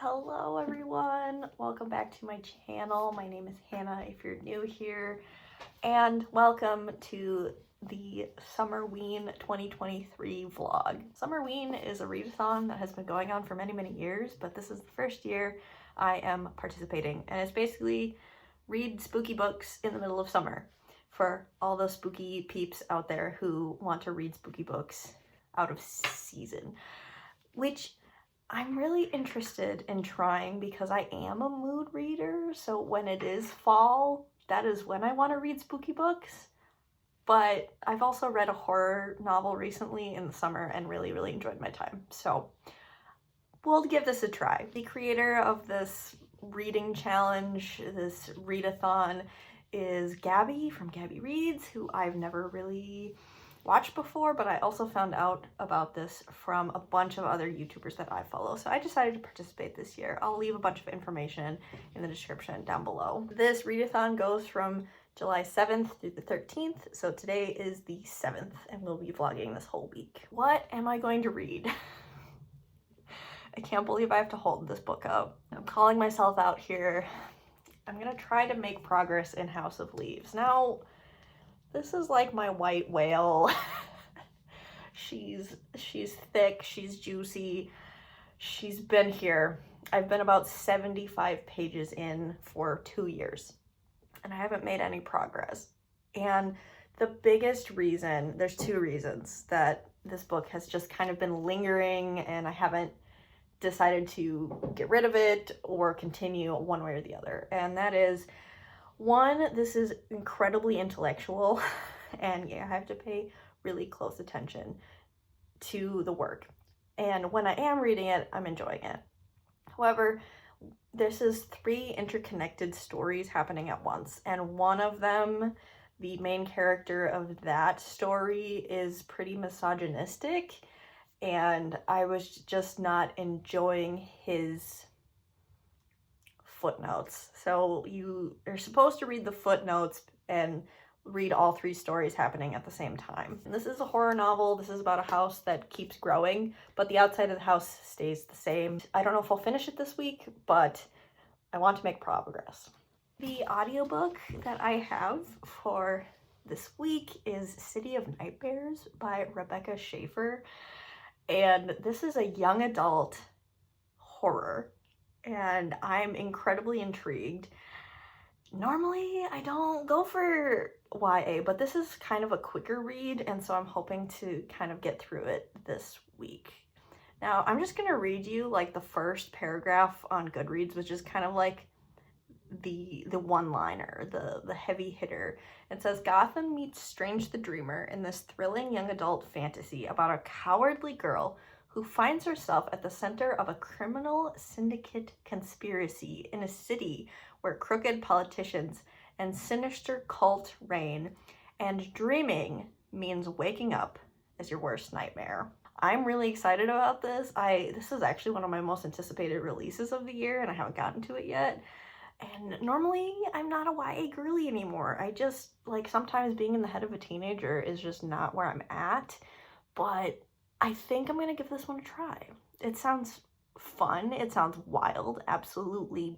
Hello everyone, welcome back to my channel. My name is Hannah if you're new here, and welcome to the Summerween 2023 vlog. Summerween is a readathon that has been going on for many years, but this is the first year I am participating, and it's basically read spooky books in the middle of summer for all those spooky peeps out there who want to read spooky books out of season, which I'm really interested in trying because I am a mood reader, so when it is fall, that is when I want to read spooky books. But I've also read a horror novel recently in the summer and really enjoyed my time, so we'll give this a try. The creator of this reading challenge, this readathon, is Gabby from Gabby Reads, who I've never really watched before, but I also found out about this from a bunch of other YouTubers that I follow, so I decided to participate this year. I'll leave a bunch of information in the description down below. This readathon goes from July 7th through the 13th, so today is the 7th, and we'll be vlogging this whole week. What am I going to read? I can't believe I have to hold this book up. I'm calling myself out here. I'm gonna try to make progress in House of Leaves. Now, this is like my white whale. she's thick, she's juicy, she's been here. I've been about 75 pages in for 2 years, and I haven't made any progress. And the biggest reason, there's two reasons that this book has just kind of been lingering and I haven't decided to get rid of it or continue one way or the other. And that is, one, this is incredibly intellectual, and yeah, I have to pay really close attention to the work. And when I am reading it, I'm enjoying it. However, this is 3 interconnected stories happening at once, and one of them, the main character of that story, is pretty misogynistic, and I was just not enjoying his footnotes. So you are supposed to read the footnotes and read all 3 stories happening at the same time. And this is a horror novel. This is about a house that keeps growing, but the outside of the house stays the same. I don't know if I'll finish it this week, but I want to make progress. The audiobook that I have for this week is City of Nightmares by Rebecca Schaeffer, and this is a young adult horror, and I'm incredibly intrigued. Normally, I don't go for YA, but this is kind of a quicker read, and so I'm hoping to kind of get through it this week. Now, I'm just gonna read you like the first paragraph on Goodreads, which is kind of like the one-liner, the heavy hitter. It says, Gotham meets Strange the Dreamer in this thrilling young adult fantasy about a cowardly girl who finds herself at the center of a criminal syndicate conspiracy in a city where crooked politicians and sinister cult reign, and dreaming means waking up as your worst nightmare. I'm really excited about this. This is actually one of my most anticipated releases of the year, and I haven't gotten to it yet. And normally I'm not a YA girly anymore. I just, like, sometimes being in the head of a teenager is just not where I'm at, but I think I'm gonna give this one a try. It sounds fun, it sounds wild, absolutely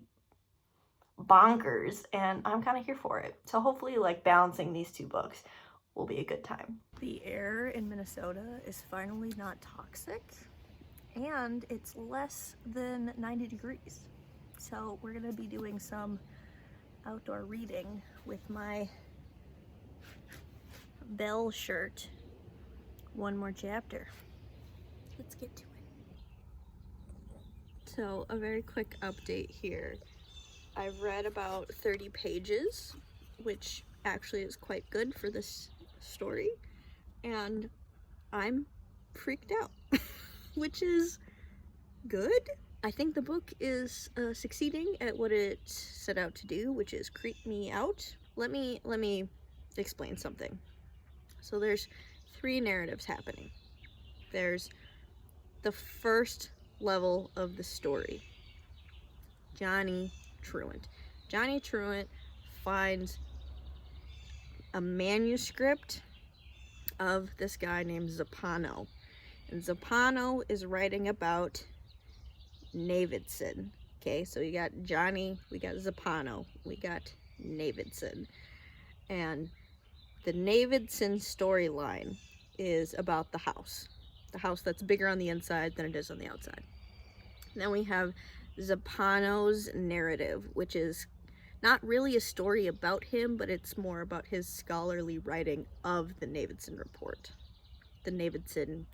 bonkers, and I'm kind of here for it. So hopefully, like, balancing these 2 books will be a good time. The air in Minnesota is finally not toxic, and it's less than 90 degrees. So we're gonna be doing some outdoor reading with my Belle shirt. One more chapter. Let's get to it. So a very quick update here. I've read about 30 pages, which actually is quite good for this story, and I'm freaked out, which is good. I think the book is succeeding at what it set out to do, which is creep me out. Let me explain something. So there's 3 narratives happening. There's the first level of the story, Johnny Truant. Johnny Truant finds a manuscript of this guy named Zappano. And Zappano is writing about Navidson. Okay, so we got Johnny, we got Zappano, we got Navidson. And the Navidson storyline is about the house that's bigger on the inside than it is on the outside. And then we have Zappano's narrative, which is not really a story about him, but it's more about his scholarly writing of the Navidson report, the Navidson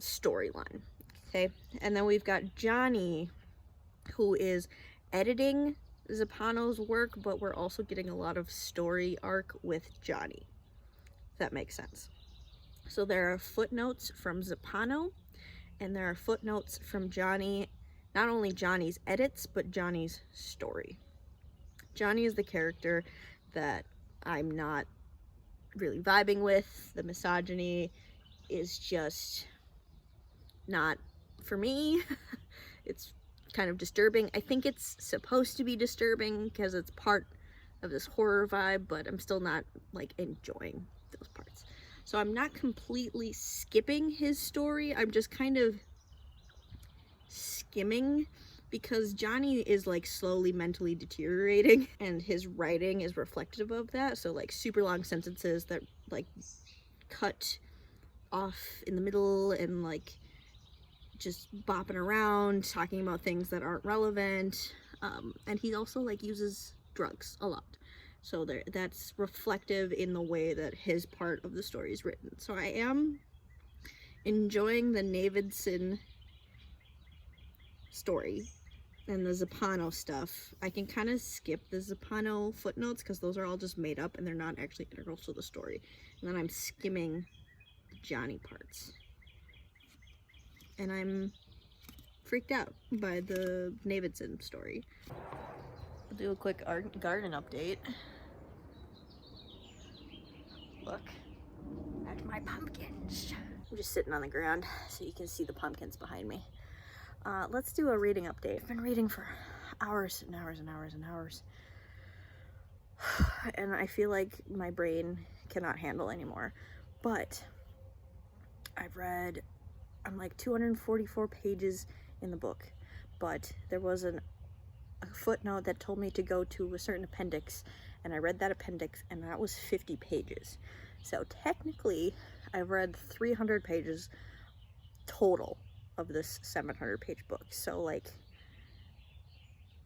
storyline. Okay, and then we've got Johnny, who is editing Zappano's work, but we're also getting a lot of story arc with Johnny, if that makes sense. So there are footnotes from Zappano, and there are footnotes from Johnny, not only Johnny's edits, but Johnny's story. Johnny is the character that I'm not really vibing with. The misogyny is just not for me. It's kind of disturbing. I think it's supposed to be disturbing because it's part of this horror vibe, but I'm still not like enjoying those parts. So I'm not completely skipping his story. I'm just kind of skimming because Johnny is like slowly mentally deteriorating and his writing is reflective of that. So like super long sentences that like cut off in the middle and like just bopping around talking about things that aren't relevant, and he also like uses drugs a lot, so that's reflective in the way that his part of the story is written. So I am enjoying the Navidson story and the Zappano stuff. I can kind of skip the Zappano footnotes because those are all just made up and they're not actually integral to the story, and then I'm skimming the Johnny parts. And I'm freaked out by the Navidson story. I'll do a quick garden update. Look at my pumpkins. I'm just sitting on the ground so you can see the pumpkins behind me. Let's do a reading update. I've been reading for hours and hours and hours and hours. And I feel like my brain cannot handle anymore. But I'm like 244 pages in the book, but there was a footnote that told me to go to a certain appendix, and I read that appendix, and that was 50 pages. So technically, I've read 300 pages total of this 700-page book. So like,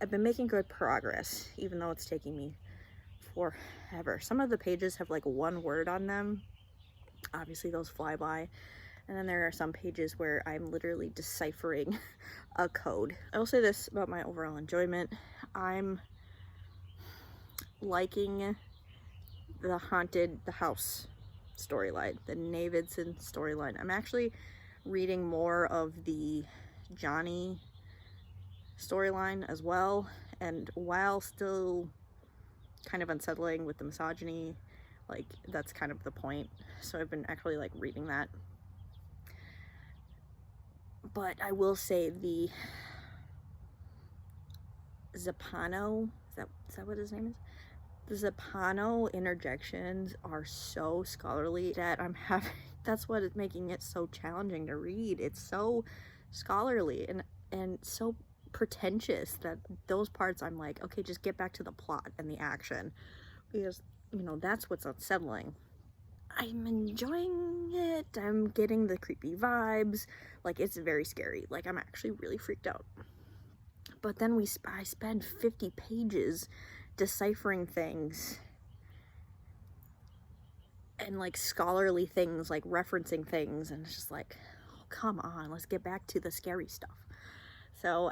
I've been making good progress, even though it's taking me forever. Some of the pages have like one word on them. Obviously, those fly by. And then there are some pages where I'm literally deciphering a code. I will say this about my overall enjoyment. I'm liking the house storyline, the Navidson storyline. I'm actually reading more of the Johnny storyline as well. And while still kind of unsettling with the misogyny, like that's kind of the point. So I've been actually like reading that. But I will say the Zappano, is that what his name is? The Zappano interjections are so scholarly that that's what is making it so challenging to read. It's so scholarly and so pretentious that those parts I'm like, okay, just get back to the plot and the action, because, you know, that's what's unsettling. I'm enjoying it. I'm getting the creepy vibes. Like, it's very scary. Like, I'm actually really freaked out. But then I spend 50 pages deciphering things and like scholarly things, like referencing things, and it's just like, oh, come on, let's get back to the scary stuff. So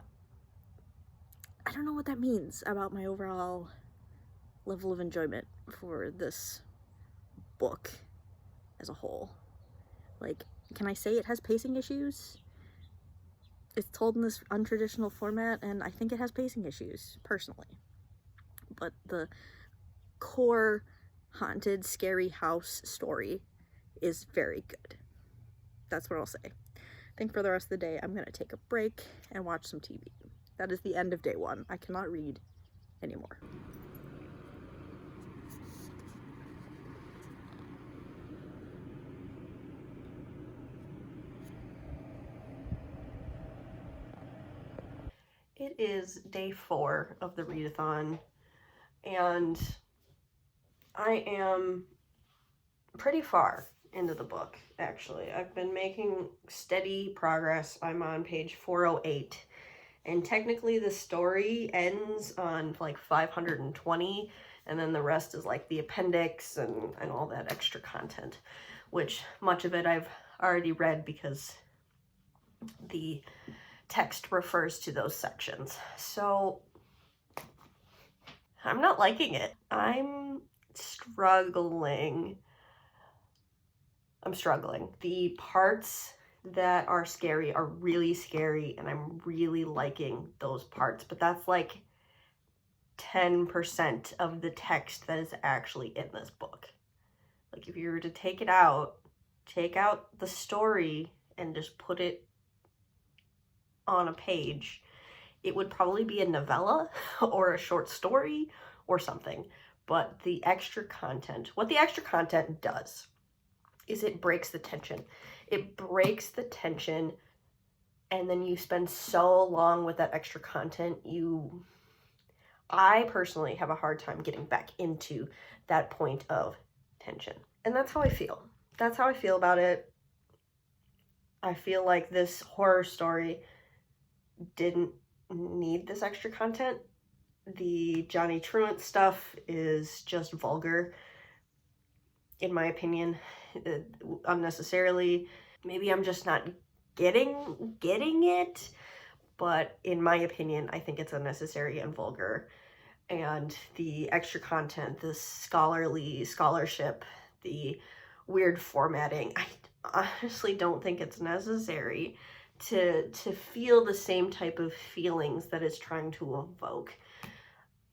I don't know what that means about my overall level of enjoyment for this book as a whole. Like, can I say it has pacing issues? It's told in this untraditional format, and I think it has pacing issues, personally. But the core haunted, scary house story is very good. That's what I'll say. I think for the rest of the day, I'm going to take a break and watch some TV. That is the end of day one. I cannot read anymore. It is day 4 of the readathon, and I am pretty far into the book, actually. I've been making steady progress. I'm on page 408, and technically the story ends on like 520, and then the rest is like the appendix and all that extra content, which much of it I've already read because the text refers to those sections. So I'm not liking it. I'm struggling. The parts that are scary are really scary, and I'm really liking those parts, but that's like 10% of the text that is actually in this book. Like, if you were to take out the story and just put it on a page, it would probably be a novella or a short story or something. But the extra content, what the extra content does is it breaks the tension. It breaks the tension, and then you spend so long with that extra content, I personally have a hard time getting back into that point of tension. And that's how I feel. That's how I feel about it. I feel like this horror story didn't need this extra content. The Johnny Truant stuff is just vulgar, in my opinion, unnecessarily. Maybe I'm just not getting it, but in my opinion, I think it's unnecessary and vulgar. And the extra content, the scholarship, the weird formatting, I honestly don't think it's necessary to feel the same type of feelings that it's trying to evoke.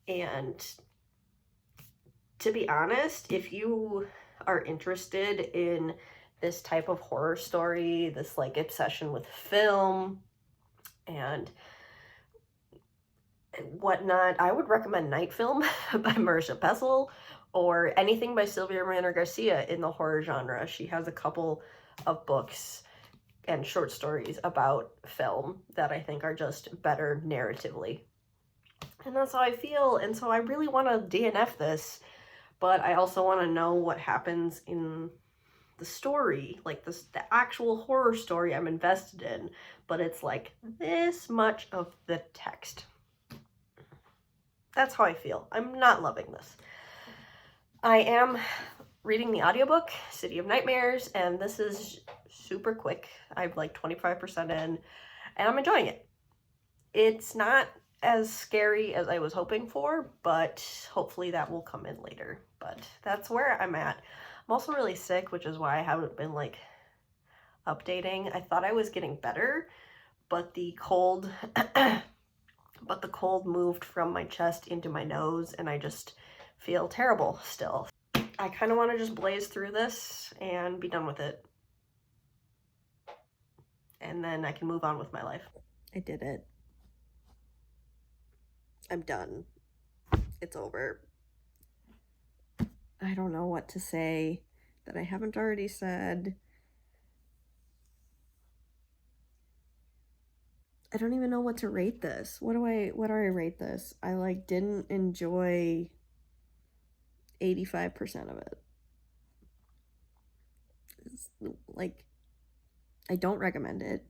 And to be honest, if you are interested in this type of horror story, this like obsession with film and whatnot, I would recommend Night Film by Marisha Pessel, or anything by Sylvia Manor Garcia in the horror genre. She has a couple of books and short stories about film that I think are just better narratively. And that's how I feel, and so I really want to DNF this, but I also want to know what happens in the story, like the actual horror story I'm invested in, but it's like this much of the text. That's how I feel. I'm not loving this. I am reading the audiobook, City of Nightmares, and this is super quick. I'm like 25% in, and I'm enjoying it. It's not as scary as I was hoping for, but hopefully that will come in later. But that's where I'm at. I'm also really sick, which is why I haven't been like updating. I thought I was getting better, but the cold moved from my chest into my nose, and I just feel terrible still. I kind of want to just blaze through this and be done with it, and then I can move on with my life. I did it. I'm done. It's over. I don't know what to say that I haven't already said. I don't even know what to rate this. What do I rate this? I like didn't enjoy 85% of it. It's, like, I don't recommend it.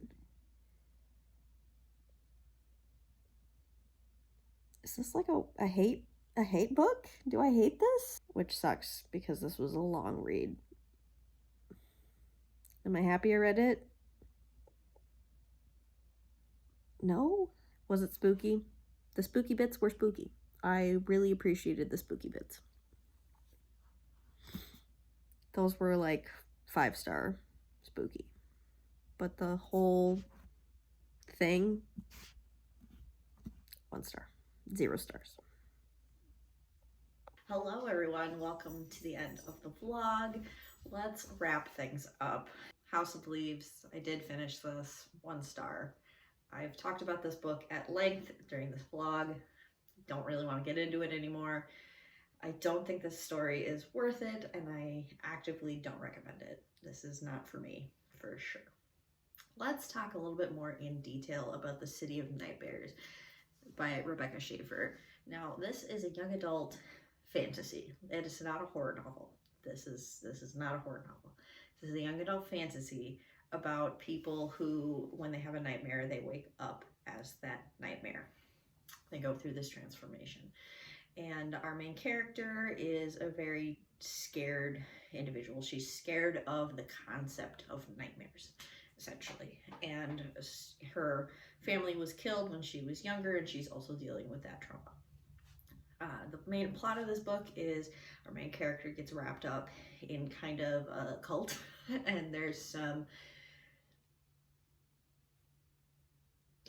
Is this like a hate book? Do I hate this? Which sucks because this was a long read. Am I happy I read it? No? Was it spooky? The spooky bits were spooky. I really appreciated the spooky bits. Those were like 5-star spooky. But the whole thing, 1 star. 0 stars. Hello everyone, welcome to the end of the vlog. Let's wrap things up. House of Leaves, I did finish this, 1 star. I've talked about this book at length during this vlog. Don't really want to get into it anymore. I don't think this story is worth it, and I actively don't recommend it. This is not for me, for sure. Let's talk a little bit more in detail about the City of Nightmares. by Rebecca Schaefer. Now, this is a young adult fantasy. It is not a horror novel. This is not a horror novel. This is a young adult fantasy about people who, when they have a nightmare, they wake up as that nightmare. They go through this transformation. And our main character is a very scared individual. She's scared of the concept of nightmares, essentially. And her family was killed when she was younger, and she's also dealing with that trauma. The main plot of this book is our main character gets wrapped up in kind of a cult, and there's some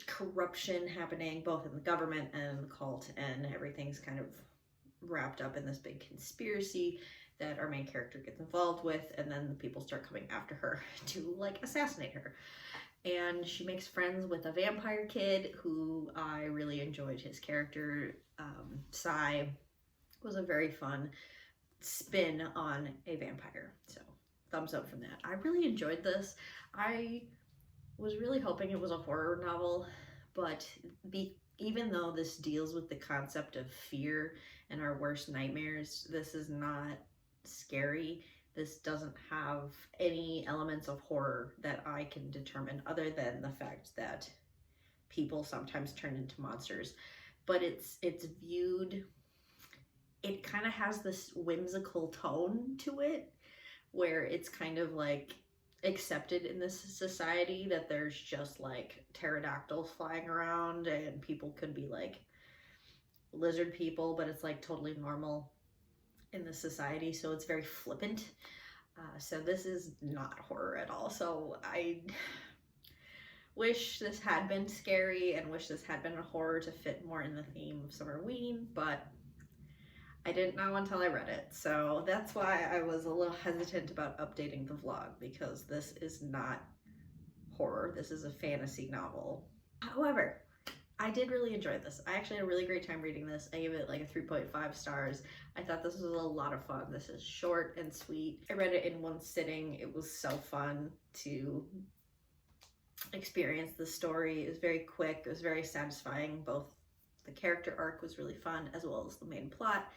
corruption happening both in the government and the cult, and everything's kind of wrapped up in this big conspiracy that our main character gets involved with, and then the people start coming after her to like assassinate her. And she makes friends with a vampire kid who I really enjoyed his character. Sai was a very fun spin on a vampire, so thumbs up from that. I really enjoyed this. I was really hoping it was a horror novel, but even though this deals with the concept of fear and our worst nightmares, this is not scary. This doesn't have any elements of horror that I can determine other than the fact that people sometimes turn into monsters. But it's viewed, it kind of has this whimsical tone to it where it's kind of like accepted in this society that there's just like pterodactyls flying around and people could be like lizard people, but it's like totally normal in the society, so it's very flippant. So this is not horror at all. So I wish this had been scary and wish this had been a horror to fit more in the theme of Summerween, but I didn't know until I read it. So that's why I was a little hesitant about updating the vlog, because this is not horror. This is a fantasy novel. However, I did really enjoy this. I actually had a really great time reading this. I gave it like a 3.5 stars. I thought this was a lot of fun. This is short and sweet. I read it in one sitting. It was so fun to experience the story. It was very quick. It was very satisfying. Both the character arc was really fun as well as the main plot.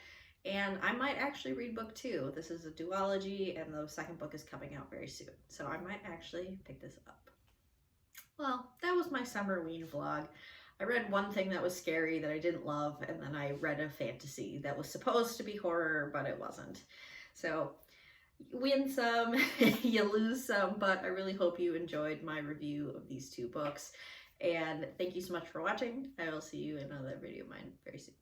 And I might actually read book 2. This is a duology and the second book is coming out very soon. So I might actually pick this up. Well, that was my Summerween vlog. I read one thing that was scary that I didn't love, and then I read a fantasy that was supposed to be horror, but it wasn't. So you win some, you lose some, but I really hope you enjoyed my review of these 2 books. And thank you so much for watching. I will see you in another video of mine very soon.